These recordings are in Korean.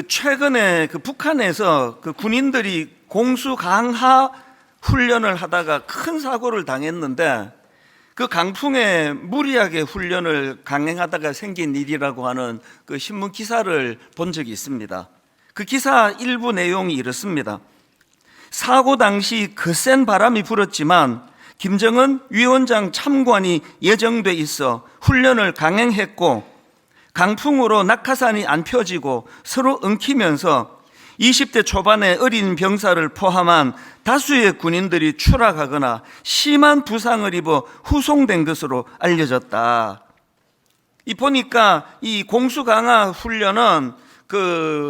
최근에 북한에서 군인들이 공수 강하 훈련을 하다가 큰 사고를 당했는데, 강풍에 무리하게 훈련을 강행하다가 생긴 일이라고 하는 신문 기사를 본 적이 있습니다. 그 기사 일부 내용이 이렇습니다. 사고 당시 거센 바람이 불었지만 김정은 위원장 참관이 예정돼 있어 훈련을 강행했고, 강풍으로 낙하산이 안 펴지고 서로 엉키면서 20대 초반의 어린 병사를 포함한 다수의 군인들이 추락하거나 심한 부상을 입어 후송된 것으로 알려졌다. 보니까 이 공수 강화 훈련은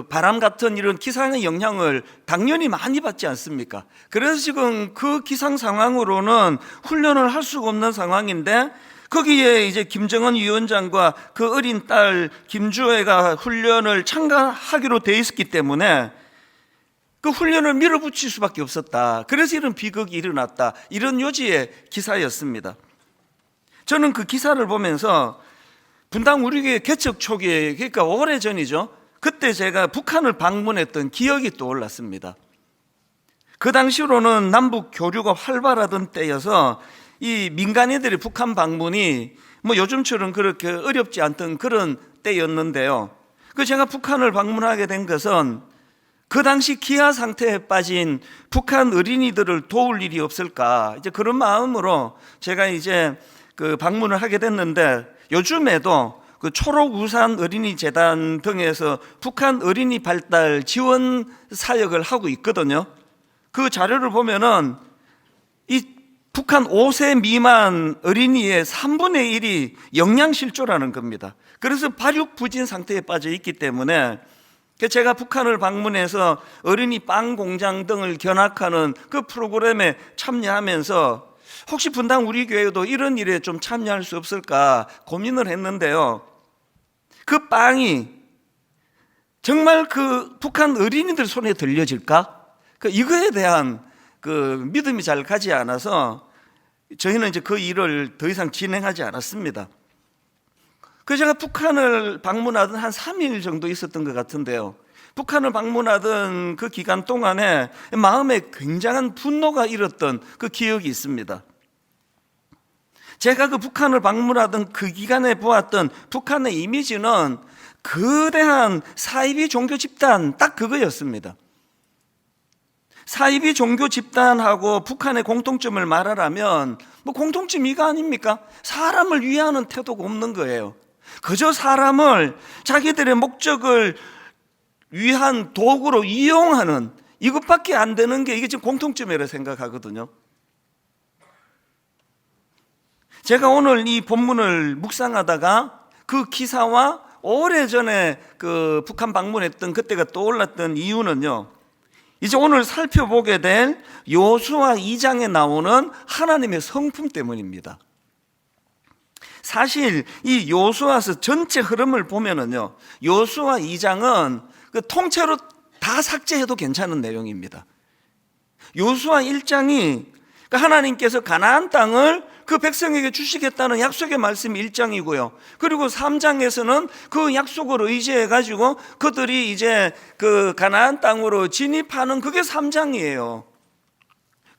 바람 같은 이런 기상의 영향을 당연히 많이 받지 않습니까? 그래서 지금 그 기상 상황으로는 훈련을 할 수가 없는 상황인데, 거기에 이제 김정은 위원장과 그 어린 딸 김주애가 훈련을 참가하기로 돼 있었기 때문에 그 훈련을 밀어붙일 수밖에 없었다. 그래서 이런 비극이 일어났다. 이런 요지의 기사였습니다. 저는 그 기사를 보면서 분당 우리교회 개척 초기에, 그러니까 오래전이죠. 그때 제가 북한을 방문했던 기억이 떠올랐습니다. 그 당시로는 남북 교류가 활발하던 때여서 이 민간인들의 북한 방문이 요즘처럼 그렇게 어렵지 않던 그런 때였는데요. 제가 북한을 방문하게 된 것은 그 당시 기아 상태에 빠진 북한 어린이들을 도울 일이 없을까, 이제 그런 마음으로 제가 이제 방문을 하게 됐는데, 요즘에도 초록우산 어린이재단 등에서 북한 어린이 발달 지원 사역을 하고 있거든요. 그 자료를 보면은 이 북한 5세 미만 어린이의 3분의 1이 영양실조라는 겁니다. 그래서 발육부진 상태에 빠져 있기 때문에 제가 북한을 방문해서 어린이 빵 공장 등을 견학하는 그 프로그램에 참여하면서 혹시 분당 우리 교회도 이런 일에 좀 참여할 수 없을까 고민을 했는데요. 그 빵이 정말 북한 어린이들 손에 들려질까? 이거에 대한 믿음이 잘 가지 않아서 저희는 이제 그 일을 더 이상 진행하지 않았습니다. 제가 북한을 방문하던 한 3일 정도 있었던 것 같은데요. 북한을 방문하던 그 기간 동안에 마음에 굉장한 분노가 일었던 그 기억이 있습니다. 제가 북한을 방문하던 그 기간에 보았던 북한의 이미지는 거대한 사이비 종교 집단, 딱 그거였습니다. 사이비 종교 집단하고 북한의 공통점을 말하라면 공통점이 이거 아닙니까? 사람을 위하는 태도가 없는 거예요. 그저 사람을 자기들의 목적을 위한 도구로 이용하는, 이것밖에 안 되는 게 이게 지금 공통점이라고 생각하거든요. 제가 오늘 이 본문을 묵상하다가 그 기사와 오래전에 북한 방문했던 그때가 떠올랐던 이유는요, 이제 오늘 살펴보게 될 요수아 2장에 나오는 하나님의 성품 때문입니다. 사실 이 요수아서 전체 흐름을 보면은요, 요수아 2장은 통째로 다 삭제해도 괜찮은 내용입니다. 요수아 1장이 하나님께서 가나안 땅을 그 백성에게 주시겠다는 약속의 말씀이 1장이고요. 그리고 3장에서는 그 약속을 의지해 가지고 그들이 이제 가나안 땅으로 진입하는 그게 3장이에요.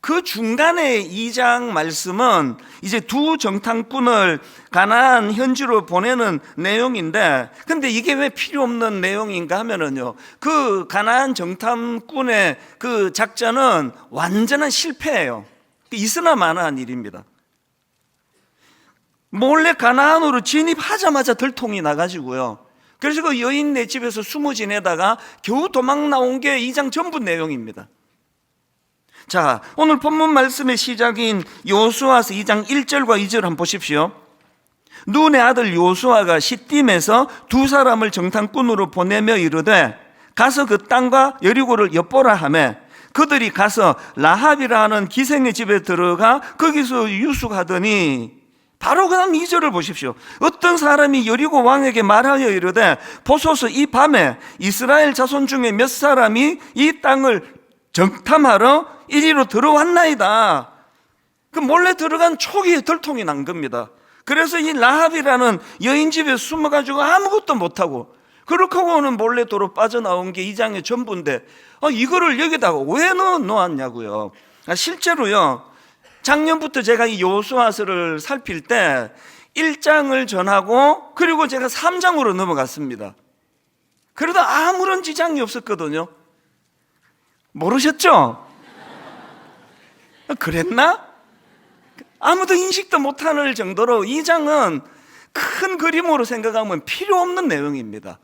그 중간에 2장 말씀은 이제 두 정탐꾼을 가나안 현지로 보내는 내용인데, 근데 이게 왜 필요 없는 내용인가 하면은요, 그 가나안 정탐꾼의 그 작전은 완전한 실패예요. 있으나 마나한 일입니다. 몰래 가나안으로 진입하자마자 들통이 나가지고요. 그래서 그 여인네 집에서 숨어 지내다가 겨우 도망 나온 게 2장 전부 내용입니다. 자, 오늘 본문 말씀의 시작인 요수아서 2장 1절과 2절 한번 보십시오. 눈의 아들 요수아가 시딤에서 두 사람을 정탐꾼으로 보내며 이르되 가서 그 땅과 여리고를 엿보라 하매 그들이 가서 라합이라 하는 기생의 집에 들어가 거기서 유숙하더니, 바로 그 다음 2절을 보십시오. 어떤 사람이 여리고 왕에게 말하여 이르되 보소서 이 밤에 이스라엘 자손 중에 몇 사람이 이 땅을 정탐하러 이리로 들어왔나이다. 몰래 들어간 초기에 들통이 난 겁니다. 그래서 이 라합이라는 여인 집에 숨어가지고 아무것도 못하고 그렇게 하고는 몰래 도로 빠져나온 게 2장의 전부인데 이거를 여기다가 왜 놓았냐고요. 실제로요, 작년부터 제가 이 여호수아서를 살필 때 1장을 전하고 그리고 제가 3장으로 넘어갔습니다. 그러다 아무런 지장이 없었거든요. 모르셨죠? 그랬나? 아무도 인식도 못할 정도로 2장은 큰 그림으로 생각하면 필요 없는 내용입니다.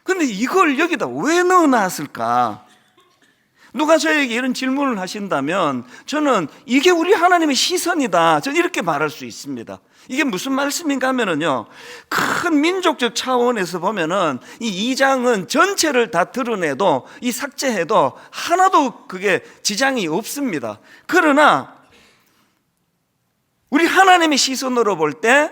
근데 이걸 여기다 왜 넣어놨을까? 누가 저에게 이런 질문을 하신다면 저는 이게 우리 하나님의 시선이다, 저는 이렇게 말할 수 있습니다. 이게 무슨 말씀인가 하면은요, 큰 민족적 차원에서 보면은 이 2장은 전체를 다 드러내도, 이 삭제해도 하나도 그게 지장이 없습니다. 그러나 우리 하나님의 시선으로 볼 때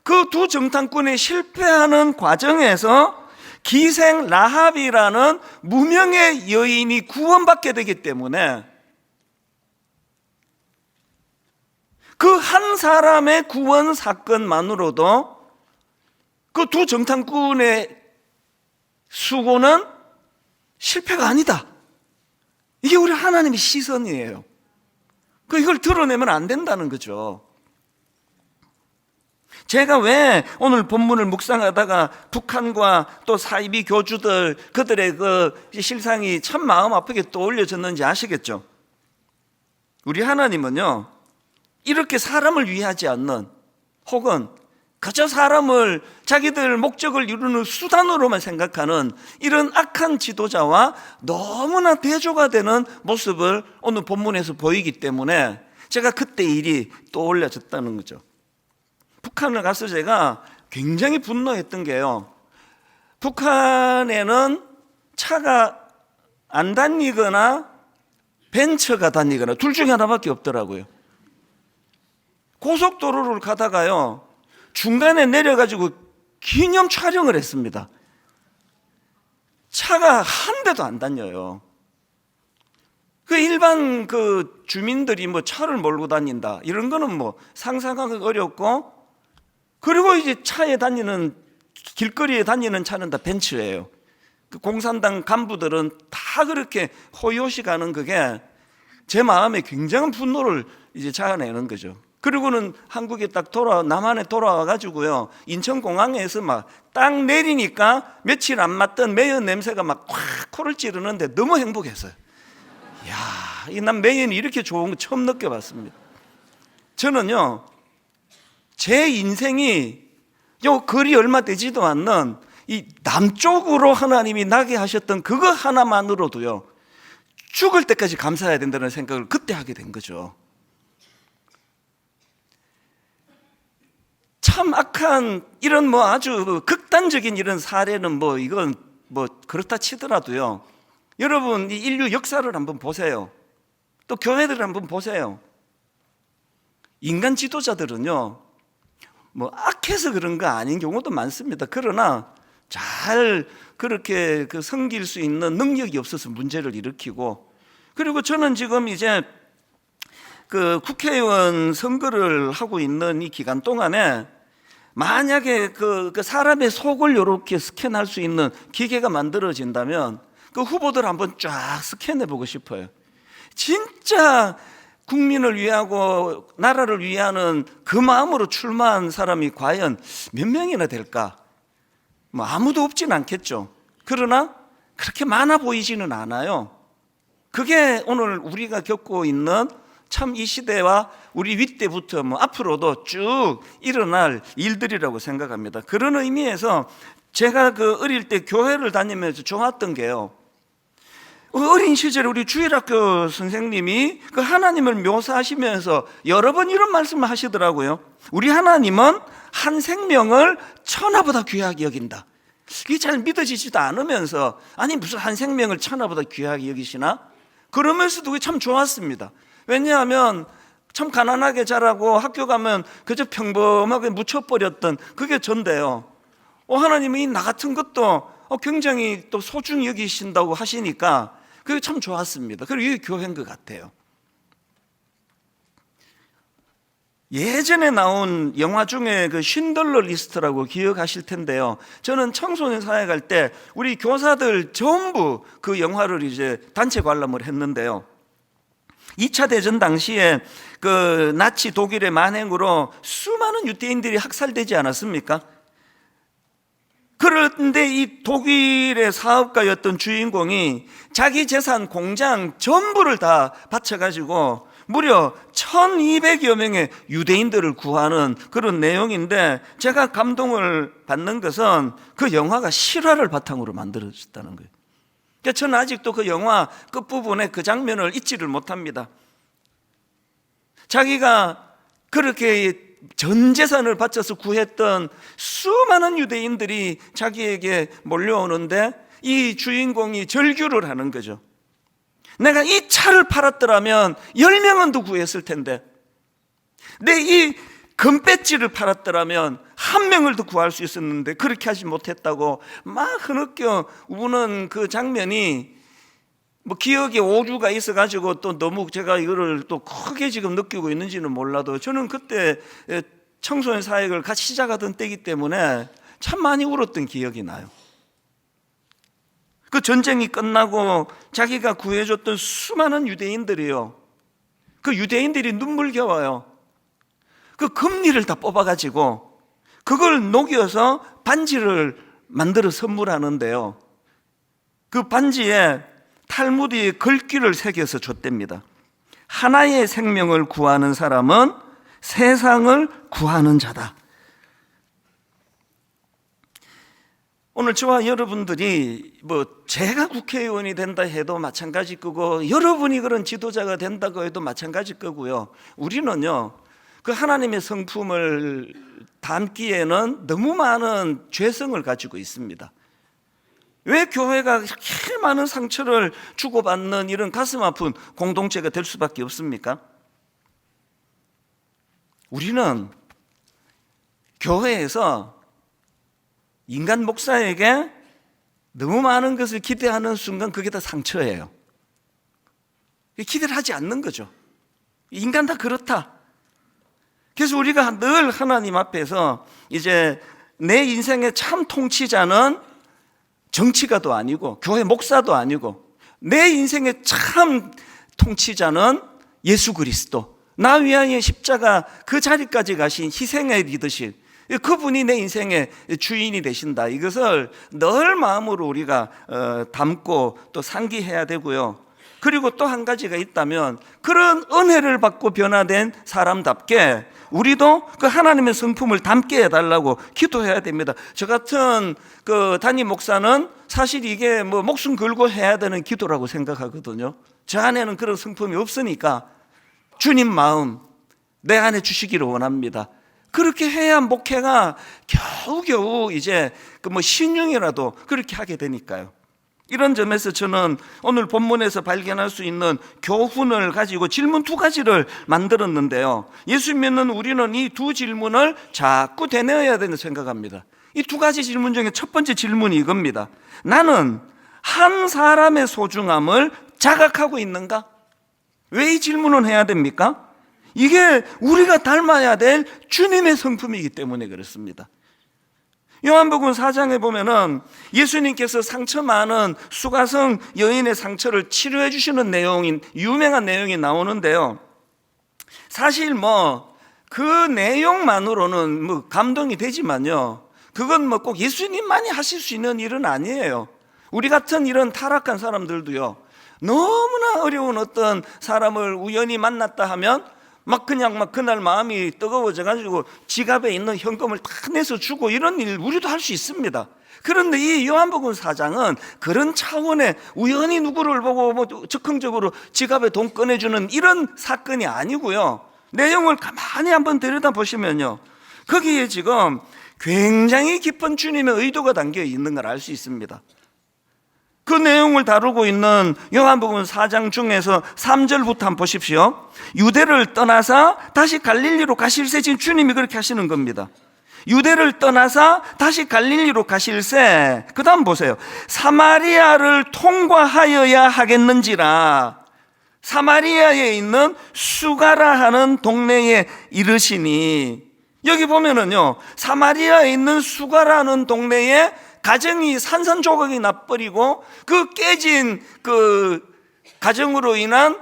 그 두 정탐꾼이 실패하는 과정에서 기생 라합이라는 무명의 여인이 구원받게 되기 때문에 그 한 사람의 구원 사건만으로도 그 두 정탐꾼의 수고는 실패가 아니다. 이게 우리 하나님의 시선이에요. 이걸 드러내면 안 된다는 거죠. 제가 왜 오늘 본문을 묵상하다가 북한과 또 사이비 교주들, 그들의 그 실상이 참 마음 아프게 떠올려졌는지 아시겠죠? 우리 하나님은요, 이렇게 사람을 위하지 않는, 혹은 그저 사람을 자기들 목적을 이루는 수단으로만 생각하는 이런 악한 지도자와 너무나 대조가 되는 모습을 오늘 본문에서 보이기 때문에 제가 그때 일이 떠올려졌다는 거죠. 북한을 가서 제가 굉장히 분노했던 게요, 북한에는 차가 안 다니거나 벤처가 다니거나 둘 중에 하나밖에 없더라고요. 고속도로를 가다가요, 중간에 내려가지고 기념 촬영을 했습니다. 차가 한 대도 안 다녀요. 일반 주민들이 차를 몰고 다닌다, 이런 거는 상상하기 어렵고, 그리고 이제 차에 다니는, 길거리에 다니는 차는 다 벤츠예요. 공산당 간부들은 다 그렇게 호요시 가는 그게 제 마음에 굉장한 분노를 이제 자아내는 거죠. 그리고는 한국에 남한에 돌아와가지고요, 인천공항에서 딱 내리니까 며칠 안 맞던 매연 냄새가 확 코를 찌르는데 너무 행복했어요. 이야, 난 매연이 이렇게 좋은 거 처음 느껴봤습니다. 저는요, 제 인생이 요 거리 얼마 되지도 않는 이 남쪽으로 하나님이 나게 하셨던 그거 하나만으로도요, 죽을 때까지 감사해야 된다는 생각을 그때 하게 된 거죠. 참 악한 이런 아주 극단적인 이런 사례는 이건 그렇다 치더라도요, 여러분 이 인류 역사를 한번 보세요. 또 교회들을 한번 보세요. 인간 지도자들은요, 악해서 그런 거 아닌 경우도 많습니다. 그러나 잘 그렇게 섬길 수 있는 능력이 없어서 문제를 일으키고, 그리고 저는 지금 이제 국회의원 선거를 하고 있는 이 기간 동안에 만약에 사람의 속을 이렇게 스캔할 수 있는 기계가 만들어진다면 후보들 한번 쫙 스캔해 보고 싶어요. 진짜 국민을 위하고 나라를 위하는 그 마음으로 출마한 사람이 과연 몇 명이나 될까? 아무도 없진 않겠죠. 그러나 그렇게 많아 보이지는 않아요. 그게 오늘 우리가 겪고 있는 참 이 시대와 우리 윗대부터 앞으로도 쭉 일어날 일들이라고 생각합니다. 그런 의미에서 제가 어릴 때 교회를 다니면서 좋았던 게요, 어린 시절에 우리 주일학교 선생님이 하나님을 묘사하시면서 여러 번 이런 말씀을 하시더라고요. 우리 하나님은 한 생명을 천하보다 귀하게 여긴다. 이게 잘 믿어지지도 않으면서, 아니 무슨 한 생명을 천하보다 귀하게 여기시나? 그러면서도 그게 참 좋았습니다. 왜냐하면 참 가난하게 자라고 학교 가면 그저 평범하게 묻혀버렸던 그게 전데요, 하나님이 나 같은 것도 굉장히 또 소중히 여기신다고 하시니까 그게 참 좋았습니다. 그리고 이게 교회인 것 같아요. 예전에 나온 영화 중에 그 쉰들러 리스트라고 기억하실 텐데요. 저는 청소년 사회 갈 때 우리 교사들 전부 그 영화를 이제 단체 관람을 했는데요. 2차 대전 당시에 그 나치 독일의 만행으로 수많은 유대인들이 학살되지 않았습니까? 그런데 이 독일의 사업가였던 주인공이 자기 재산, 공장 전부를 다 바쳐가지고 무려 1200여 명의 유대인들을 구하는 그런 내용인데, 제가 감동을 받는 것은 그 영화가 실화를 바탕으로 만들어졌다는 거예요. 그러니까 저는 아직도 그 영화 끝부분에 그 장면을 잊지를 못합니다. 자기가 그렇게 전 재산을 바쳐서 구했던 수많은 유대인들이 자기에게 몰려오는데 이 주인공이 절규를 하는 거죠. 내가 이 차를 팔았더라면 10명은 더 구했을 텐데, 내 이 금배지를 팔았더라면 1명을 더 구할 수 있었는데 그렇게 하지 못했다고 막 흐느껴 우는 그 장면이 뭐 기억에 오류가 있어가지고 또 너무 제가 이거를 또 크게 지금 느끼고 있는지는 몰라도, 저는 그때 청소년 사역을 같이 시작하던 때이기 때문에 참 많이 울었던 기억이 나요. 그 전쟁이 끝나고 자기가 구해줬던 수많은 유대인들이요, 그 유대인들이 눈물겨워요. 그 금리를 다 뽑아가지고 그걸 녹여서 반지를 만들어 선물하는데요, 그 반지에 탈무드의 글귀를 새겨서 줬답니다. 하나의 생명을 구하는 사람은 세상을 구하는 자다. 오늘 저와 여러분들이 뭐 제가 국회의원이 된다 해도 마찬가지 거고, 여러분이 그런 지도자가 된다고 해도 마찬가지 거고요. 우리는요, 그 하나님의 성품을 담기에는 너무 많은 죄성을 가지고 있습니다. 왜 교회가 이렇게 많은 상처를 주고받는 이런 가슴 아픈 공동체가 될 수밖에 없습니까? 우리는 교회에서 인간 목사에게 너무 많은 것을 기대하는 순간 그게 다 상처예요. 기대를 하지 않는 거죠. 인간 다 그렇다. 그래서 우리가 늘 하나님 앞에서 이제 내 인생의 참 통치자는 정치가도 아니고 교회 목사도 아니고, 내 인생의 참 통치자는 예수 그리스도, 나 위하여 십자가 그 자리까지 가신 희생의 리더십, 그분이 내 인생의 주인이 되신다. 이것을 늘 마음으로 우리가 담고 또 상기해야 되고요. 그리고 또 한 가지가 있다면, 그런 은혜를 받고 변화된 사람답게 우리도 그 하나님의 성품을 담게 해달라고 기도해야 됩니다. 저 같은 그 담임 목사는 사실 이게 뭐 목숨 걸고 해야 되는 기도라고 생각하거든요. 저 안에는 그런 성품이 없으니까 주님 마음 내 안에 주시기를 원합니다. 그렇게 해야 목회가 겨우겨우 이제 그 뭐 신용이라도 그렇게 하게 되니까요. 이런 점에서 저는 오늘 본문에서 발견할 수 있는 교훈을 가지고 질문 2가지를 만들었는데요, 예수 믿는 우리는 이 2 질문을 자꾸 되뇌어야 된다고 생각합니다. 이 2가지 질문 중에 첫 번째 질문이 이겁니다. 나는 한 사람의 소중함을 자각하고 있는가? 왜 이 질문을 해야 됩니까? 이게 우리가 닮아야 될 주님의 성품이기 때문에 그렇습니다. 요한복음 4장에 보면은 예수님께서 상처 많은 수가성 여인의 상처를 치료해 주시는 내용인 유명한 내용이 나오는데요, 사실 뭐 그 내용만으로는 뭐 감동이 되지만요, 그건 뭐 꼭 예수님만이 하실 수 있는 일은 아니에요. 우리 같은 이런 타락한 사람들도요, 너무나 어려운 어떤 사람을 우연히 만났다 하면 막 그냥 막 그날 마음이 뜨거워져 가지고 지갑에 있는 현금을 다 내서 주고, 이런 일 우리도 할 수 있습니다. 그런데 이 요한복음 4장은 그런 차원의 우연히 누구를 보고 뭐 적극적으로 지갑에 돈 꺼내주는 이런 사건이 아니고요, 내용을 가만히 한번 들여다보시면요, 거기에 지금 굉장히 깊은 주님의 의도가 담겨 있는 걸 알 수 있습니다. 그 내용을 다루고 있는 요한복음 4장 중에서 3절부터 한번 보십시오. 유대를 떠나서 다시 갈릴리로 가실새, 지금 주님이 그렇게 하시는 겁니다. 유대를 떠나서 다시 갈릴리로 가실새, 그 다음 보세요. 사마리아를 통과하여야 하겠는지라. 사마리아에 있는 수가라 하는 동네에 이르시니, 여기 보면은요, 사마리아에 있는 수가라는 동네에 가정이 산산조각이 나버리고 그 깨진 그 가정으로 인한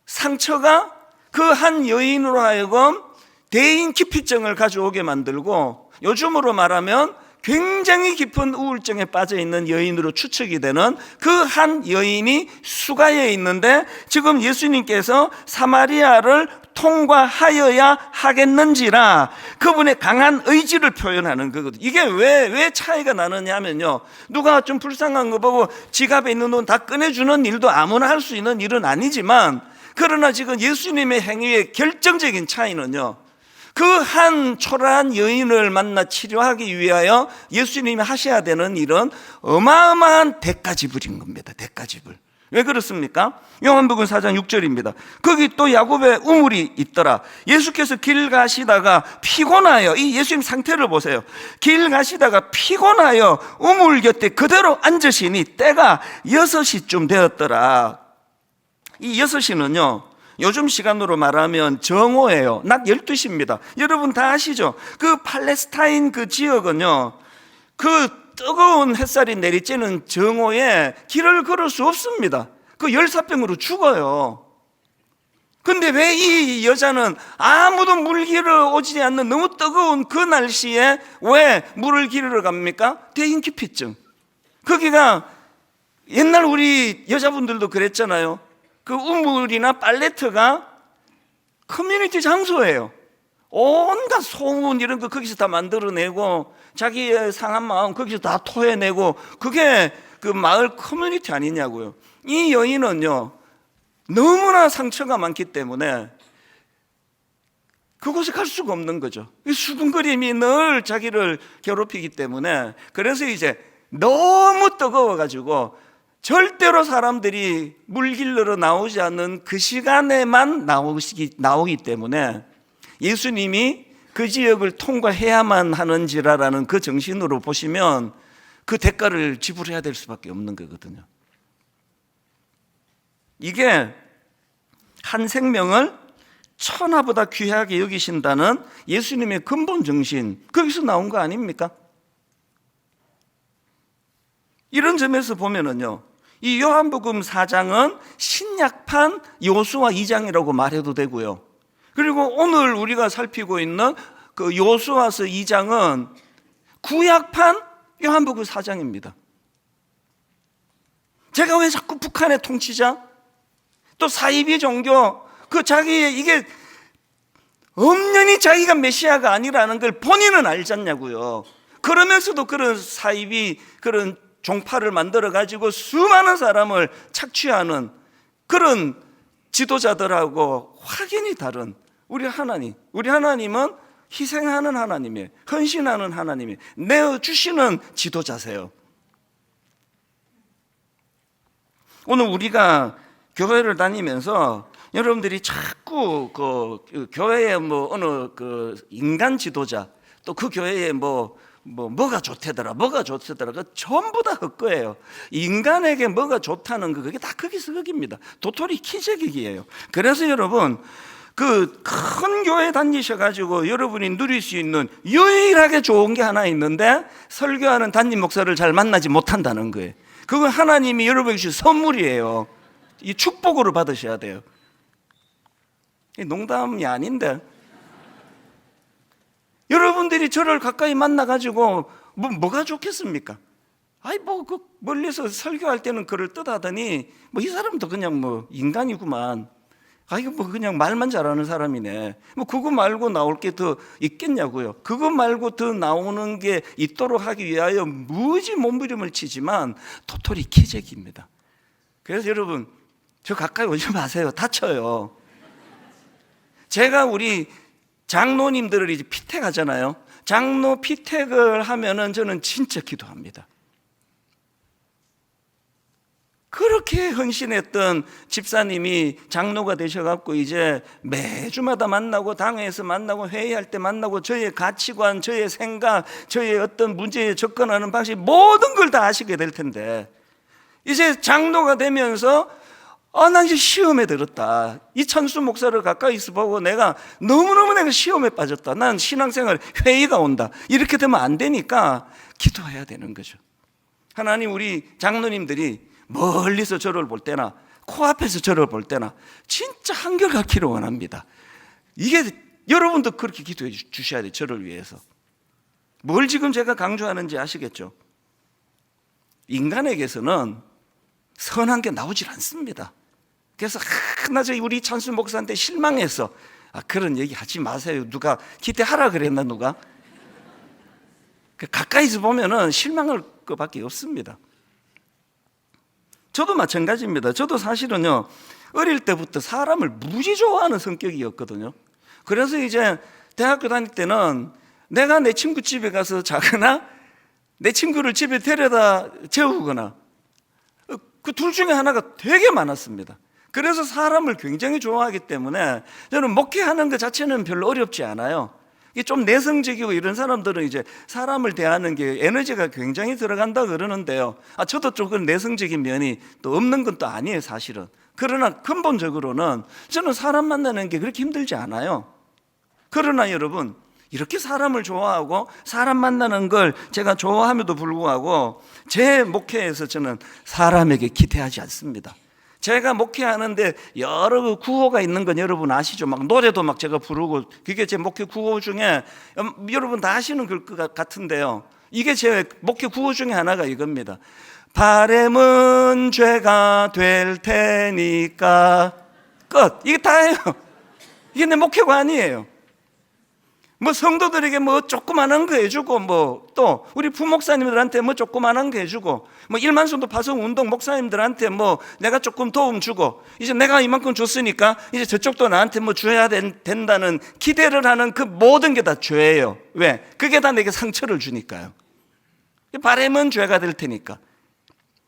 상처가 그 한 여인으로 하여금 대인기피증을 가져오게 만들고, 요즘으로 말하면 굉장히 깊은 우울증에 빠져 있는 여인으로 추측이 되는 그 한 여인이 수가에 있는데, 지금 예수님께서 사마리아를 통과하여야 하겠는지라 그분의 강한 의지를 표현하는 거거든요. 이게 왜 차이가 나느냐 하면요, 누가 좀 불쌍한 거 보고 지갑에 있는 돈 다 꺼내주는 일도 아무나 할 수 있는 일은 아니지만, 그러나 지금 예수님의 행위의 결정적인 차이는요, 그 한 초라한 여인을 만나 치료하기 위하여 예수님이 하셔야 되는 일은 어마어마한 대가지불인 겁니다. 대가지불. 왜 그렇습니까? 요한복음 4장 6절입니다. 거기 또 야곱의 우물이 있더라. 예수께서 길 가시다가 피곤하여, 이 예수님 상태를 보세요. 길 가시다가 피곤하여 우물 곁에 그대로 앉으시니 때가 6시쯤 되었더라. 이 6시는요, 요즘 시간으로 말하면 정오예요. 낮 12시입니다. 여러분 다 아시죠? 그 팔레스타인 그 지역은요, 그 뜨거운 햇살이 내리쬐는 정오에 길을 걸을 수 없습니다. 그 열사병으로 죽어요. 근데 왜 이 여자는 아무도 물 기르러 오지 않는 너무 뜨거운 그 날씨에 왜 물을 기르러 갑니까? 대인기피증. 거기가 옛날 우리 여자분들도 그랬잖아요. 그 우물이나 팔레트가 커뮤니티 장소예요. 온갖 소문 이런 거 거기서 다 만들어내고, 자기의 상한 마음 거기서 다 토해내고, 그게 그 마을 커뮤니티 아니냐고요. 이 여인은요, 너무나 상처가 많기 때문에 그곳에 갈 수가 없는 거죠. 수군거림이 늘 자기를 괴롭히기 때문에, 그래서 이제 너무 뜨거워가지고 절대로 사람들이 물 길러러 나오지 않는 그 시간에만 나오기 때문에 예수님이 그 지역을 통과해야만 하는지라는 그 정신으로 보시면 그 대가를 지불해야 될 수밖에 없는 거거든요. 이게 한 생명을 천하보다 귀하게 여기신다는 예수님의 근본 정신, 거기서 나온 거 아닙니까? 이런 점에서 보면은요, 이 요한복음 4장은 신약판 요수아 2장이라고 말해도 되고요, 그리고 오늘 우리가 살피고 있는 그 요수아서 2장은 구약판 요한복음 4장입니다. 제가 왜 자꾸 북한의 통치자, 또 사이비 종교, 그 자기의 이게 엄연히 자기가 메시아가 아니라는 걸 본인은 알지 않냐고요. 그러면서도 그런 사이비, 그런 종파를 만들어 가지고 수많은 사람을 착취하는 그런 지도자들하고 확연히 다른 우리 하나님. 우리 하나님은 희생하는 하나님이에요. 헌신하는 하나님이에요. 내어주시는 지도자세요. 오늘 우리가 교회를 다니면서 여러분들이 자꾸 그 교회에 뭐 어느 그 인간 지도자, 또 그 교회에 뭐가 좋대더라, 뭐가 좋대더라, 그 전부 다 헛거예요. 인간에게 뭐가 좋다는 거, 그게 다 거기서 거기입니다. 도토리 키재기기예요. 그래서 여러분, 그 큰 교회 다니셔가지고 여러분이 누릴 수 있는 유일하게 좋은 게 하나 있는데, 설교하는 담임 목사를 잘 만나지 못한다는 거예요. 그건 하나님이 여러분에게 주신 선물이에요. 이 축복으로 받으셔야 돼요. 농담이 아닌데, 여러분들이 저를 가까이 만나가지고 뭐가 좋겠습니까? 아이 그 멀리서 설교할 때는 그를 뜻하더니 이 사람도 그냥 인간이구만. 이거 그냥 말만 잘하는 사람이네. 그거 말고 나올 게 더 있겠냐고요. 그거 말고 더 나오는 게 있도록 하기 위하여 무지 몸부림을 치지만 도토리 키재기입니다. 그래서 여러분, 저 가까이 오지 마세요. 다쳐요. 제가 우리 장로님들을 이제 피택하잖아요. 장로 피택을 하면은 저는 진짜 기도합니다. 그렇게 헌신했던 집사님이 장로가 되셔갖고 이제 매주마다 만나고, 당회에서 만나고, 회의할 때 만나고, 저의 가치관, 저의 생각, 저의 어떤 문제에 접근하는 방식, 모든 걸 다 아시게 될 텐데, 이제 장로가 되면서 나 이제 시험에 들었다. 이 천수 목사를 가까이서 보고 내가 너무너무 내가 시험에 빠졌다. 난 신앙생활 회의가 온다. 이렇게 되면 안 되니까 기도해야 되는 거죠. 하나님, 우리 장로님들이 멀리서 저를 볼 때나 코앞에서 저를 볼 때나 진짜 한결같기를 원합니다. 이게 여러분도 그렇게 기도해 주셔야 돼요. 저를 위해서. 뭘 지금 제가 강조하는지 아시겠죠? 인간에게서는 선한 게 나오질 않습니다. 그래서 나 우리 찬수 목사한테 실망해서 그런 얘기 하지 마세요. 누가 기대하라 그랬나 누가? 가까이서 보면은 실망할 것밖에 없습니다. 저도 마찬가지입니다. 저도 사실은요, 어릴 때부터 사람을 무지 좋아하는 성격이었거든요. 그래서 이제 대학교 다닐 때는 내가 내 친구 집에 가서 자거나 내 친구를 집에 데려다 재우거나 그 둘 중에 하나가 되게 많았습니다. 그래서 사람을 굉장히 좋아하기 때문에 저는 목회하는 것 자체는 별로 어렵지 않아요. 이게 좀 내성적이고 이런 사람들은 이제 사람을 대하는 게 에너지가 굉장히 들어간다 그러는데요. 저도 조금 내성적인 면이 또 없는 건 또 아니에요, 사실은. 그러나 근본적으로는 저는 사람 만나는 게 그렇게 힘들지 않아요. 그러나 여러분, 이렇게 사람을 좋아하고 사람 만나는 걸 제가 좋아함에도 불구하고 제 목회에서 저는 사람에게 기대하지 않습니다. 제가 목회하는데 여러 구호가 있는 건 여러분 아시죠? 막 노래도 막 제가 부르고, 그게 제 목회 구호 중에 여러분 다 아시는 것 같은데요. 이게 제 목회 구호 중에 하나가 이겁니다. 바램은 죄가 될 테니까 끝. 이게 다예요. 이게 내 목회가 아니에요. 뭐 성도들에게 뭐 조그만한 거 해주고, 뭐 또 우리 부목사님들한테 뭐 조그만한 거 해주고, 뭐 일만순도 파송 운동 목사님들한테 뭐 내가 조금 도움 주고, 이제 내가 이만큼 줬으니까 이제 저쪽도 나한테 뭐 줘야 된다는 기대를 하는 그 모든 게 다 죄예요. 왜? 그게 다 내게 상처를 주니까요. 바램은 죄가 될 테니까.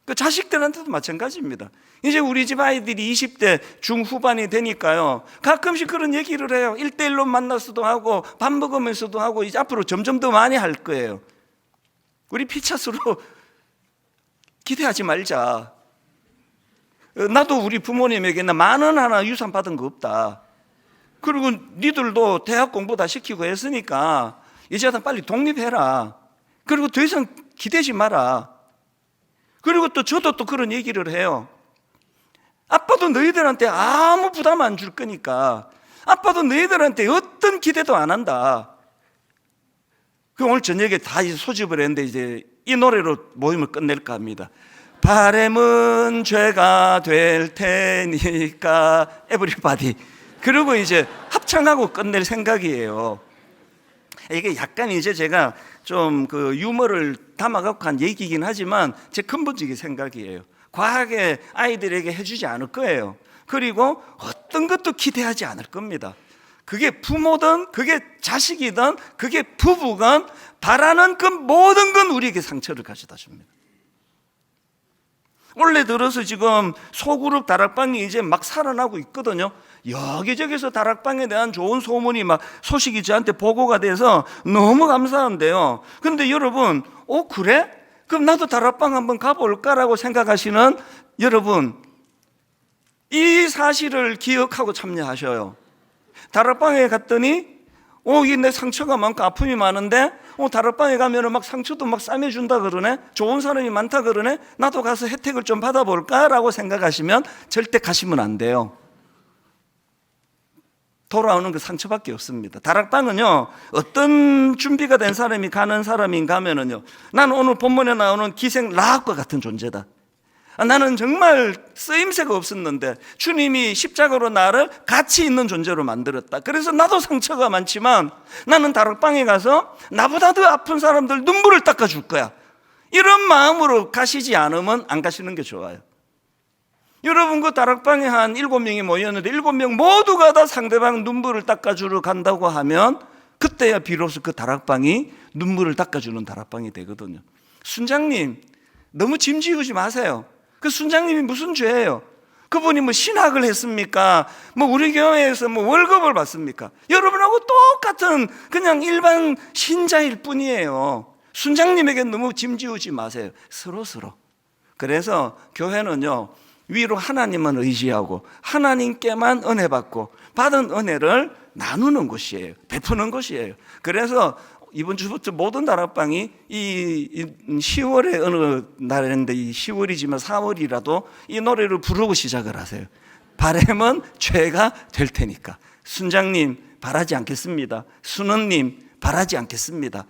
그 자식들한테도 마찬가지입니다. 이제 우리 집 아이들이 20대 중후반이 되니까요, 가끔씩 그런 얘기를 해요. 1대1로 만나서도 하고 밥 먹으면서도 하고, 이제 앞으로 점점 더 많이 할 거예요. 우리 피차스로 기대하지 말자. 나도 우리 부모님에게 나 10,000원 하나 유산 받은 거 없다. 그리고 니들도 대학 공부 다 시키고 했으니까 이제 빨리 독립해라. 그리고 더 이상 기대지 마라. 그리고 또 저도 또 그런 얘기를 해요. 아빠도 너희들한테 아무 부담 안 줄 거니까 아빠도 너희들한테 어떤 기대도 안 한다. 그 오늘 저녁에 다 소집을 했는데 이제 이 노래로 모임을 끝낼까 합니다. 바램은 죄가 될 테니까 에브리바디. 그리고 이제 합창하고 끝낼 생각이에요. 이게 약간 이제 제가 좀 그 유머를 담아갖고 한 얘기이긴 하지만 제 근본적인 생각이에요. 과하게 아이들에게 해주지 않을 거예요. 그리고 어떤 것도 기대하지 않을 겁니다. 그게 부모든 그게 자식이든 그게 부부건 바라는 그 모든 건 우리에게 상처를 가져다 줍니다. 올해 들어서 지금 소그룹 다락방이 이제 막 살아나고 있거든요. 여기저기서 다락방에 대한 좋은 소문이 막 소식이 저한테 보고가 돼서 너무 감사한데요. 그런데 여러분, 그래? 그럼 나도 다락방 한번 가볼까라고 생각하시는 여러분, 이 사실을 기억하고 참여하셔요. 다락방에 갔더니 이게 내 상처가 많고 아픔이 많은데 다락방에 가면은 막 상처도 막 싸매준다 그러네, 좋은 사람이 많다 그러네, 나도 가서 혜택을 좀 받아볼까라고 생각하시면 절대 가시면 안 돼요. 돌아오는 그 상처밖에 없습니다. 다락방은요, 어떤 준비가 된 사람이 가는 사람인가 하면은요, 나는 오늘 본문에 나오는 기생 라합과 같은 존재다. 나는 정말 쓰임새가 없었는데 주님이 십자가로 나를 가치 있는 존재로 만들었다. 그래서 나도 상처가 많지만 나는 다락방에 가서 나보다 더 아픈 사람들 눈물을 닦아줄 거야. 이런 마음으로 가시지 않으면 안 가시는 게 좋아요. 여러분, 그 다락방에 한 7명이 모였는데 7명 모두가 다 상대방 눈물을 닦아주러 간다고 하면 그때야 비로소 그 다락방이 눈물을 닦아주는 다락방이 되거든요. 순장님, 너무 짐 지우지 마세요. 그 순장님이 무슨 죄예요? 그분이 뭐 신학을 했습니까? 뭐 우리 교회에서 뭐 월급을 받습니까? 여러분하고 똑같은 그냥 일반 신자일 뿐이에요. 순장님에게 너무 짐 지우지 마세요. 서로. 그래서 교회는요, 위로 하나님만 의지하고 하나님께만 은혜 받고 받은 은혜를 나누는 곳이에요. 베푸는 곳이에요. 그래서 이번 주부터 모든 다락방이 이 10월에 어느 날인데 이 10월이지만 4월이라도 이 노래를 부르고 시작을 하세요. 바람은 죄가 될 테니까. 순장님 바라지 않겠습니다. 순원님 바라지 않겠습니다.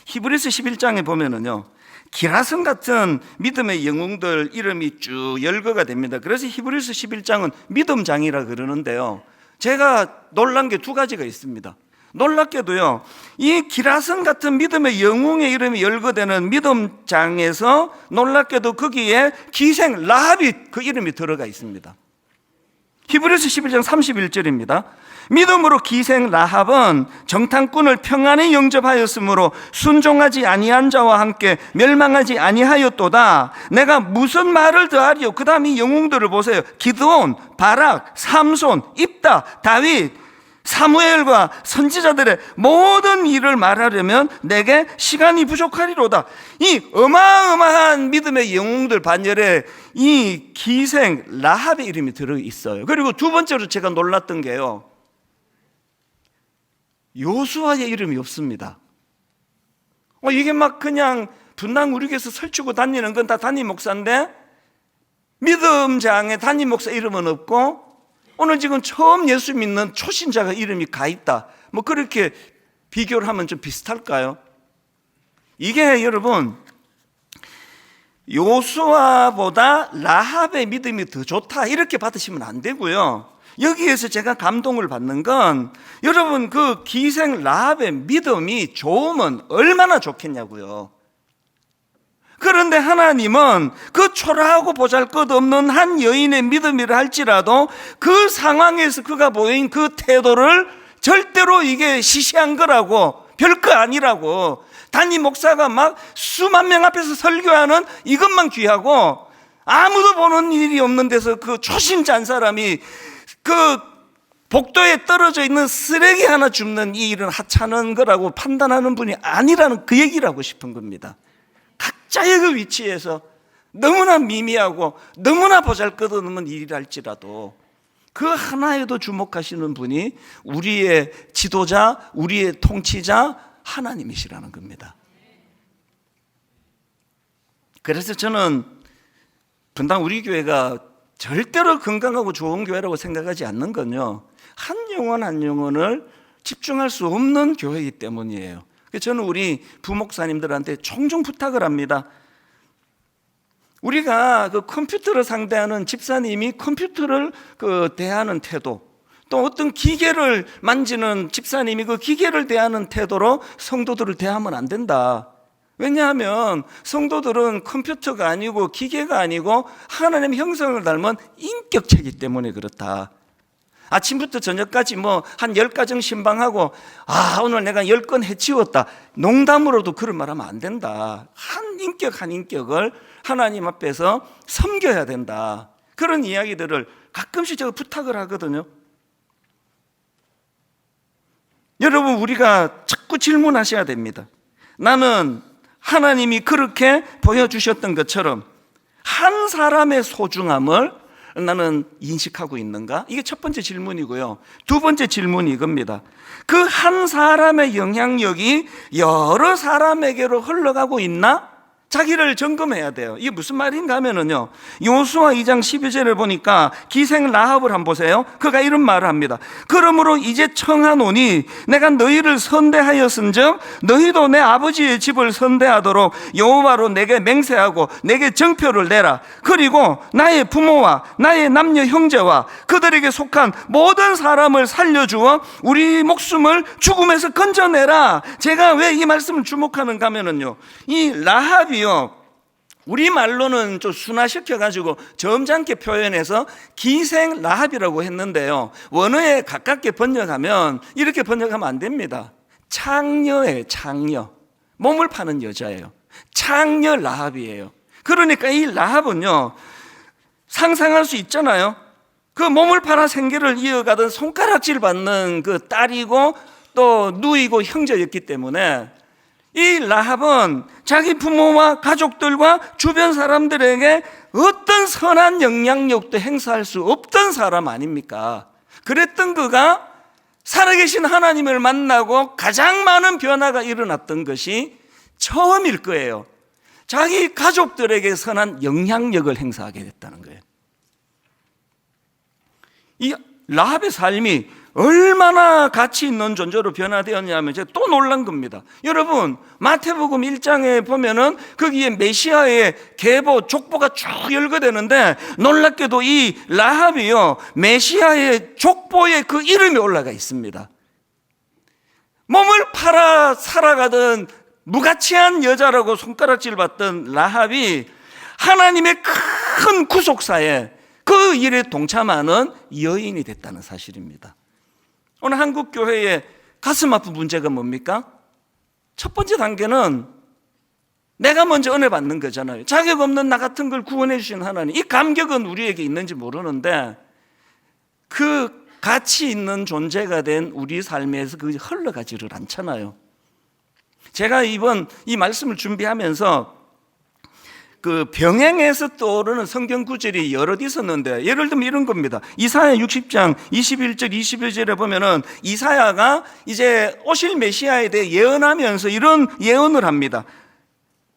히브리서 11장에 보면은요, 기라성 같은 믿음의 영웅들 이름이 쭉 열거가 됩니다. 그래서 히브리서 11장은 믿음장이라 그러는데요, 제가 놀란 게 두 가지가 있습니다. 놀랍게도요, 이 기라성 같은 믿음의 영웅의 이름이 열거되는 믿음장에서 놀랍게도 거기에 기생 라합이 그 이름이 들어가 있습니다. 히브리서 11장 31절입니다. 믿음으로 기생 라합은 정탐꾼을 평안히 영접하였으므로 순종하지 아니한 자와 함께 멸망하지 아니하였도다. 내가 무슨 말을 더하리요? 그 다음 이 영웅들을 보세요. 기드온, 바락, 삼손, 입다, 다윗, 사무엘과 선지자들의 모든 일을 말하려면 내게 시간이 부족하리로다. 이 어마어마한 믿음의 영웅들 반열에 이 기생 라합의 이름이 들어있어요. 그리고 두 번째로 제가 놀랐던 게요, 요수아의 이름이 없습니다. 이게 막 그냥 분당 우리 교회에서 설치고 다니는 건 다 담임 목사인데 믿음장에 담임 목사 이름은 없고 오늘 지금 처음 예수 믿는 초신자가 이름이 가 있다. 뭐 그렇게 비교를 하면 좀 비슷할까요? 이게 여러분, 요수아보다 라합의 믿음이 더 좋다 이렇게 받으시면 안 되고요. 여기에서 제가 감동을 받는 건 여러분, 그 기생 라합의 믿음이 좋으면 얼마나 좋겠냐고요. 그런데 하나님은 그 초라하고 보잘것없는 한 여인의 믿음이라 할지라도 그 상황에서 그가 보인 그 태도를 절대로 이게 시시한 거라고, 별거 아니라고, 담임 목사가 막 수만 명 앞에서 설교하는 이것만 귀하고 아무도 보는 일이 없는 데서 그 초신자 한 사람이 그 복도에 떨어져 있는 쓰레기 하나 줍는 이 일은 하찮은 거라고 판단하는 분이 아니라는 그 얘기를 하고 싶은 겁니다. 각자의 그 위치에서 너무나 미미하고 너무나 보잘것없는 일이랄지라도 그 하나에도 주목하시는 분이 우리의 지도자, 우리의 통치자 하나님이시라는 겁니다. 그래서 저는 분당 우리 교회가 절대로 건강하고 좋은 교회라고 생각하지 않는 건요, 한 영혼 한 영혼을 집중할 수 없는 교회이기 때문이에요. 저는 우리 부목사님들한테 종종 부탁을 합니다. 우리가 그 컴퓨터를 상대하는 집사님이 컴퓨터를 대하는 태도, 또 어떤 기계를 만지는 집사님이 그 기계를 대하는 태도로 성도들을 대하면 안 된다. 왜냐하면 성도들은 컴퓨터가 아니고 기계가 아니고 하나님의 형상을 닮은 인격체이기 때문에 그렇다. 아침부터 저녁까지 뭐 한 10가정 신방하고 오늘 내가 10건 해치웠다, 농담으로도 그런 말하면 안 된다. 한 인격 한 인격을 하나님 앞에서 섬겨야 된다. 그런 이야기들을 가끔씩 제가 부탁을 하거든요. 여러분, 우리가 자꾸 질문하셔야 됩니다. 나는 하나님이 그렇게 보여주셨던 것처럼 한 사람의 소중함을 나는 인식하고 있는가? 이게 첫 번째 질문이고요. 두 번째 질문이 이겁니다. 그 한 사람의 영향력이 여러 사람에게로 흘러가고 있나? 자기를 점검해야 돼요. 이게 무슨 말인가 하면은요, 요수아 2장 12절을 보니까 기생 라합을 한번 보세요. 그가 이런 말을 합니다. 그러므로 이제 청하노니 내가 너희를 선대하였은즉 너희도 내 아버지의 집을 선대하도록 여호와로 내게 맹세하고 내게 정표를 내라. 그리고 나의 부모와 나의 남녀 형제와 그들에게 속한 모든 사람을 살려주어 우리 목숨을 죽음에서 건져내라. 제가 왜 이 말씀을 주목하는가 하면은요, 이 라합이 우리말로는 좀 순화시켜가지고 점잖게 표현해서 기생 라합이라고 했는데요, 원어에 가깝게 번역하면 이렇게 번역하면 안 됩니다. 창녀예요. 창녀, 몸을 파는 여자예요. 창녀 라합이에요. 그러니까 이 라합은요, 상상할 수 있잖아요. 그 몸을 팔아 생계를 이어가던 손가락질 받는 그 딸이고 또 누이고 형제였기 때문에 이 라합은 자기 부모와 가족들과 주변 사람들에게 어떤 선한 영향력도 행사할 수 없던 사람 아닙니까? 그랬던 그가 살아계신 하나님을 만나고 가장 많은 변화가 일어났던 것이 처음일 거예요. 자기 가족들에게 선한 영향력을 행사하게 됐다는 거예요. 이 라합의 삶이 얼마나 가치 있는 존재로 변화되었냐면 제가 또 놀란 겁니다. 여러분, 마태복음 1장에 보면은 거기에 메시아의 계보, 족보가 쭉 열거되는데 놀랍게도 이 라합이요, 메시아의 족보에 그 이름이 올라가 있습니다. 몸을 팔아 살아가던 무가치한 여자라고 손가락질 받던 라합이 하나님의 큰 구속사에 그 일에 동참하는 여인이 됐다는 사실입니다. 오늘 한국 교회의 가슴 아픈 문제가 뭡니까? 첫 번째 단계는 내가 먼저 은혜 받는 거잖아요. 자격 없는 나 같은 걸 구원해 주신 하나님, 이 감격은 우리에게 있는지 모르는데 그 가치 있는 존재가 된 우리 삶에서 그것이 흘러가지를 않잖아요. 제가 이번 이 말씀을 준비하면서 그 병행해서 떠오르는 성경 구절이 여럿 있었는데, 예를 들면 이런 겁니다. 이사야 60장 21절 22절에 보면은 이사야가 이제 오실 메시아에 대해 예언하면서 이런 예언을 합니다.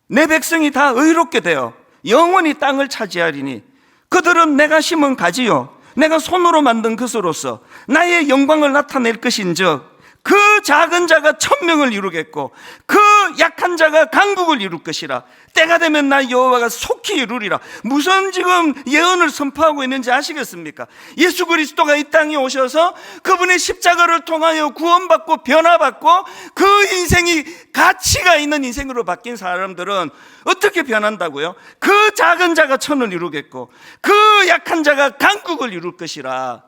내 백성이 다 의롭게 되어 영원히 땅을 차지하리니 그들은 내가 심은 가지요 내가 손으로 만든 것으로서 나의 영광을 나타낼 것인즉 그 작은 자가 천명을 이루겠고 그 약한 자가 강국을 이룰 것이라. 때가 되면 나 여호와가 속히 이루리라. 무슨 지금 예언을 선포하고 있는지 아시겠습니까? 예수 그리스도가 이 땅에 오셔서 그분의 십자가를 통하여 구원받고 변화받고 그 인생이 가치가 있는 인생으로 바뀐 사람들은 어떻게 변한다고요? 그 작은 자가 천을 이루겠고 그 약한 자가 강국을 이룰 것이라.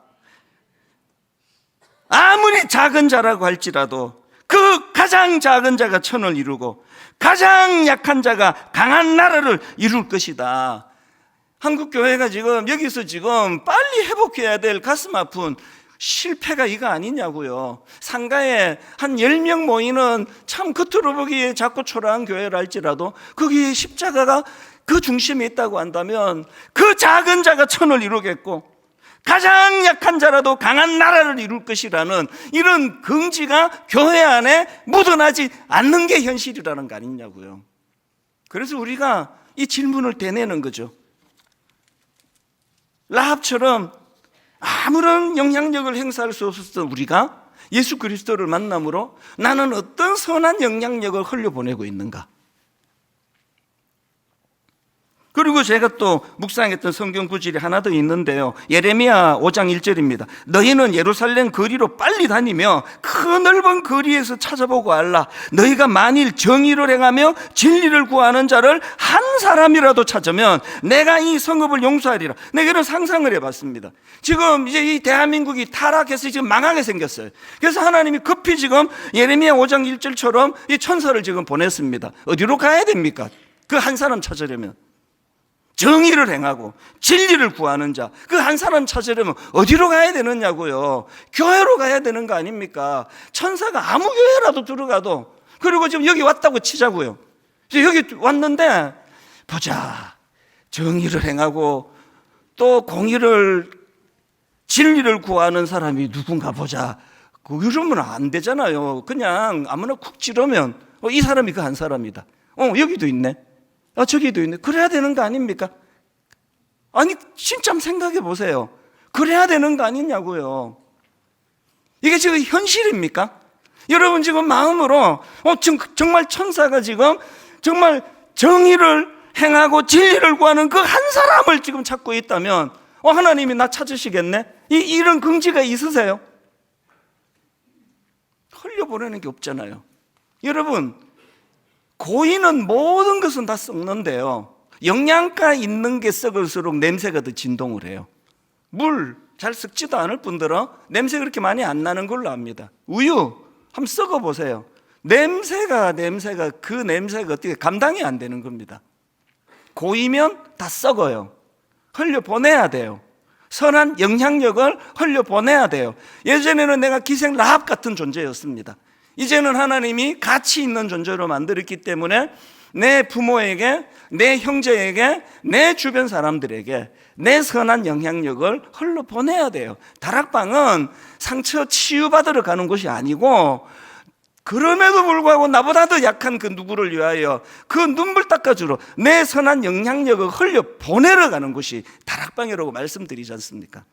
아무리 작은 자라고 할지라도 그 가장 작은 자가 천을 이루고 가장 약한 자가 강한 나라를 이룰 것이다. 한국교회가 지금 여기서 지금 빨리 회복해야 될 가슴 아픈 실패가 이거 아니냐고요. 상가에 한 10명 모이는 참 겉으로 보기에 작고 초라한 교회를 할지라도 거기에 십자가가 그 중심에 있다고 한다면 그 작은 자가 천을 이루겠고 가장 약한 자라도 강한 나라를 이룰 것이라는 이런 긍지가 교회 안에 묻어나지 않는 게 현실이라는 거 아니냐고요. 그래서 우리가 이 질문을 대내는 거죠. 라합처럼 아무런 영향력을 행사할 수 없었던 우리가 예수 그리스도를 만남으로 나는 어떤 선한 영향력을 흘려보내고 있는가? 그리고 제가 또 묵상했던 성경 구절이 하나 더 있는데요. 예레미야 5장 1절입니다. 너희는 예루살렘 거리로 빨리 다니며 그 넓은 거리에서 찾아보고 알라. 너희가 만일 정의를 행하며 진리를 구하는 자를 한 사람이라도 찾으면 내가 이 성읍을 용서하리라. 내가 이런 상상을 해봤습니다. 지금 이제 이 대한민국이 타락해서 지금 망하게 생겼어요. 그래서 하나님이 급히 지금 예레미야 5장 1절처럼 이 천사를 지금 보냈습니다. 어디로 가야 됩니까? 그 한 사람 찾으려면. 정의를 행하고 진리를 구하는 자, 그 한 사람 찾으려면 어디로 가야 되느냐고요. 교회로 가야 되는 거 아닙니까? 천사가 아무 교회라도 들어가도, 그리고 지금 여기 왔다고 치자고요. 여기 왔는데 보자, 정의를 행하고 또 공의를 진리를 구하는 사람이 누군가 보자. 이러면 안 되잖아요. 그냥 아무나 쿡 찌르면 이 사람이 그 한 사람이다. 여기도 있네. 저기도 있네. 그래야 되는 거 아닙니까? 아니, 진짜 한번 생각해 보세요. 그래야 되는 거 아니냐고요. 이게 지금 현실입니까? 여러분 지금 마음으로 정말 천사가 지금 정말 정의를 행하고 진리를 구하는 그 한 사람을 지금 찾고 있다면 하나님이 나 찾으시겠네? 이런 긍지가 있으세요? 흘려보내는 게 없잖아요. 여러분, 고인은 모든 것은 다 썩는데요, 영양가 있는 게 썩을수록 냄새가 더 진동을 해요. 물 잘 썩지도 않을 뿐더러 냄새 그렇게 많이 안 나는 걸로 압니다. 우유 한번 썩어보세요. 냄새가 그 냄새가 어떻게 감당이 안 되는 겁니다. 고이면 다 썩어요. 흘려보내야 돼요. 선한 영향력을 흘려보내야 돼요. 예전에는 내가 기생 라합 같은 존재였습니다. 이제는 하나님이 가치 있는 존재로 만들었기 때문에 내 부모에게, 내 형제에게, 내 주변 사람들에게 내 선한 영향력을 흘러보내야 돼요. 다락방은 상처 치유받으러 가는 곳이 아니고, 그럼에도 불구하고 나보다 더 약한 그 누구를 위하여 그 눈물 닦아주러 내 선한 영향력을 흘려보내러 가는 곳이 다락방이라고 말씀드리지 않습니까?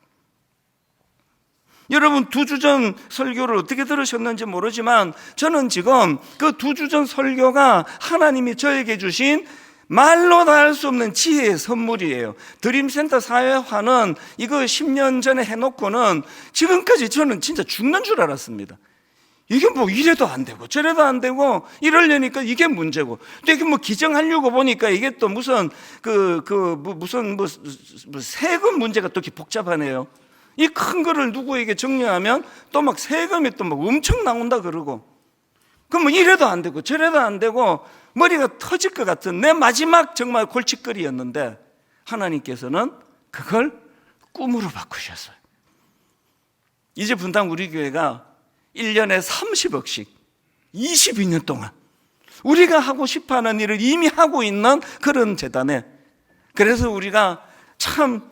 여러분, 2주 전 설교를 어떻게 들으셨는지 모르지만 저는 지금 그 2주 전 설교가 하나님이 저에게 주신 말로 다 할 수 없는 지혜의 선물이에요. 드림센터 사회화는 이거 10년 전에 해놓고는 지금까지 저는 진짜 죽는 줄 알았습니다. 이게 뭐 이래도 안 되고 저래도 안 되고 이러려니까 이게 문제고, 또 이게 뭐 기증하려고 보니까 이게 또 무슨 무슨 세금 문제가 또 이렇게 복잡하네요. 이 큰 거를 누구에게 정리하면 또 막 세금이 또 막 엄청 나온다 그러고, 그럼 뭐 이래도 안 되고 저래도 안 되고 머리가 터질 것 같은 내 마지막 정말 골칫거리였는데, 하나님께서는 그걸 꿈으로 바꾸셨어요. 이제 분당 우리 교회가 1년에 30억씩 22년 동안 우리가 하고 싶어하는 일을 이미 하고 있는 그런 재단에, 그래서 우리가 참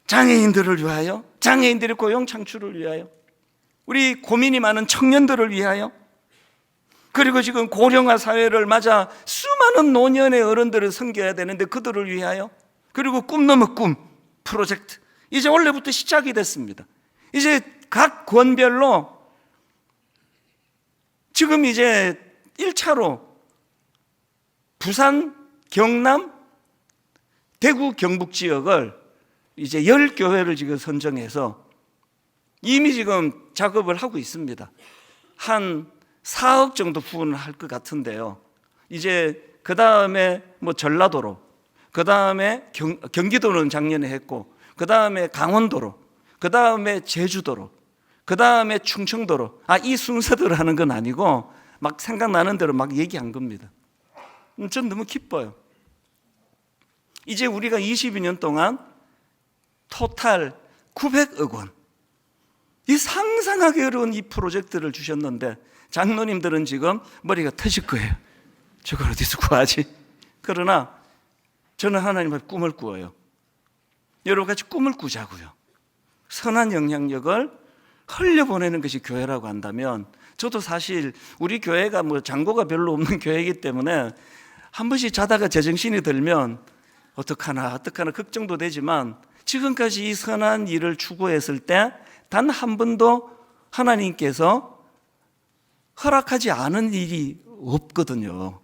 장애인들을 위하여, 장애인들의 고용 창출을 위하여, 우리 고민이 많은 청년들을 위하여, 그리고 지금 고령화 사회를 맞아 수많은 노년의 어른들을 섬겨야 되는데 그들을 위하여, 그리고 꿈 넘어 꿈 프로젝트 이제 원래부터 시작이 됐습니다. 이제 각 권별로 지금 이제 1차로 부산, 경남, 대구, 경북 지역을 이제 10교회를 지금 선정해서 이미 지금 작업을 하고 있습니다. 한 4억 정도 부분을 할 것 같은데요. 이제 그 다음에 뭐 전라도로, 그 다음에 경기도는 작년에 했고, 그 다음에 강원도로, 그 다음에 제주도로, 그 다음에 충청도로. 이 순서대로 하는 건 아니고 막 생각나는 대로 막 얘기한 겁니다. 전 너무 기뻐요. 이제 우리가 22년 동안 토탈 900억 원, 이 상상하기 어려운 이 프로젝트를 주셨는데 장로님들은 지금 머리가 터질 거예요. 저걸 어디서 구하지? 그러나 저는 하나님 앞에 꿈을 꾸어요. 여러분 같이 꿈을 꾸자고요. 선한 영향력을 흘려보내는 것이 교회라고 한다면, 저도 사실 우리 교회가 뭐 장고가 별로 없는 교회이기 때문에 한 번씩 자다가 제정신이 들면 어떡하나 걱정도 되지만, 지금까지 이 선한 일을 추구했을 때 단 한 번도 하나님께서 허락하지 않은 일이 없거든요.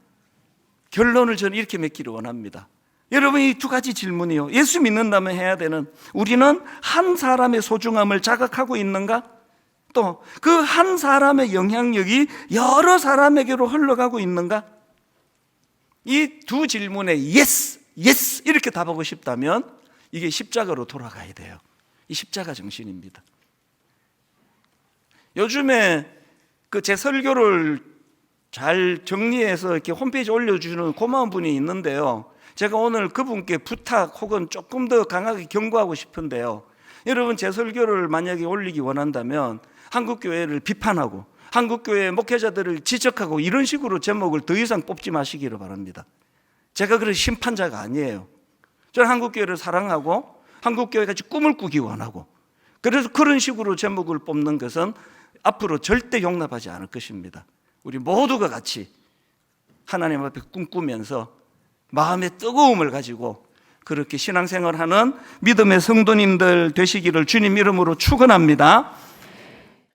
결론을 저는 이렇게 맺기를 원합니다. 여러분, 이 2가지 질문이요. 예수 믿는다면 해야 되는, 우리는 한 사람의 소중함을 자각하고 있는가? 또 그 한 사람의 영향력이 여러 사람에게로 흘러가고 있는가? 이 2 질문에 yes 이렇게 답하고 싶다면 이게 십자가로 돌아가야 돼요. 이 십자가 정신입니다. 요즘에 제 설교를 잘 정리해서 이렇게 홈페이지에 올려주는 고마운 분이 있는데요. 제가 오늘 그분께 부탁 혹은 조금 더 강하게 경고하고 싶은데요. 여러분, 제 설교를 만약에 올리기 원한다면 한국교회를 비판하고 한국교회 목회자들을 지적하고 이런 식으로 제목을 더 이상 뽑지 마시기를 바랍니다. 제가 그런 심판자가 아니에요. 저는 한국교회를 사랑하고 한국교회 같이 꿈을 꾸기 원하고, 그래서 그런 식으로 제목을 뽑는 것은 앞으로 절대 용납하지 않을 것입니다. 우리 모두가 같이 하나님 앞에 꿈꾸면서 마음의 뜨거움을 가지고 그렇게 신앙생활하는 믿음의 성도님들 되시기를 주님 이름으로 축원합니다.